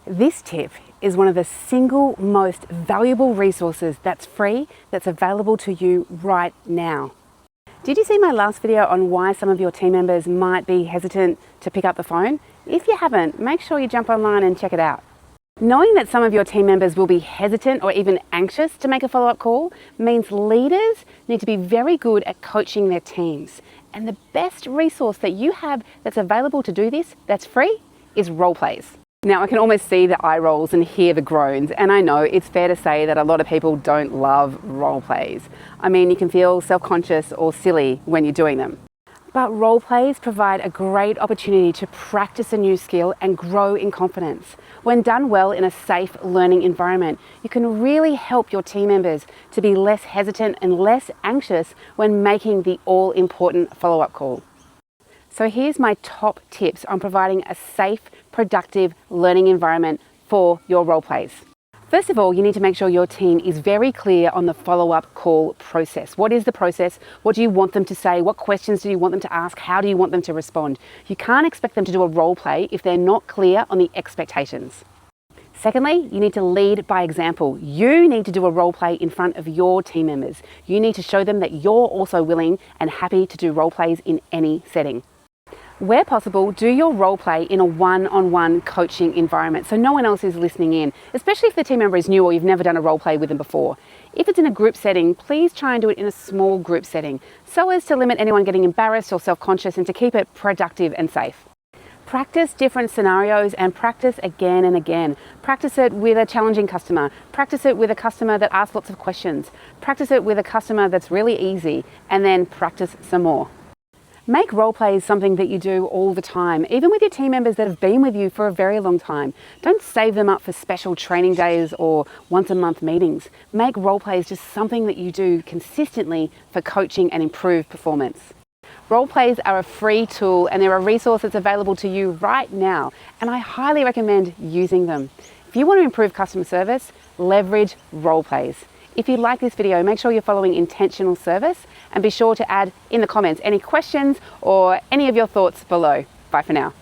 This tip is one of the single most valuable resources that's free, that's available to you right now. Did you see my last video on why some of your team members might be hesitant to pick up the phone? If you haven't, make sure you jump online and check it out. Knowing that some of your team members will be hesitant or even anxious to make a follow-up call means leaders need to be very good at coaching their teams. And the best resource that you have that's available to do this, that's free, is role plays. Now, I can almost see the eye rolls and hear the groans, and I know it's fair to say that a lot of people don't love role plays. I mean, you can feel self-conscious or silly when you're doing them. But role plays provide a great opportunity to practice a new skill and grow in confidence. When done well in a safe learning environment, you can really help your team members to be less hesitant and less anxious when making the all-important follow-up call. So here's my top tips on providing a safe, productive learning environment for your role plays. First of all, you need to make sure your team is very clear on the follow-up call process. What is the process? What do you want them to say? What questions do you want them to ask? How do you want them to respond? You can't expect them to do a role play if they're not clear on the expectations. Secondly, you need to lead by example. You need to do a role play in front of your team members. You need to show them that you're also willing and happy to do role plays in any setting. Where possible, do your role play in a one-on-one coaching environment so no one else is listening in, especially if the team member is new or you've never done a role play with them before. If it's in a group setting, please try and do it in a small group setting so as to limit anyone getting embarrassed or self-conscious and to keep it productive and safe. Practice different scenarios and practice again and again. Practice it with a challenging customer. Practice it with a customer that asks lots of questions. Practice it with a customer that's really easy, and then practice some more. Make role plays something that you do all the time, even with your team members that have been with you for a very long time. Don't save them up for special training days or once a month meetings. Make role plays just something that you do consistently for coaching and improved performance. Role plays are a free tool and they're a resource that's available to you right now, and I highly recommend using them. If you want to improve customer service, leverage role plays. If you like this video, make sure you're following Intentional Service and be sure to add in the comments any questions or any of your thoughts below. Bye for now.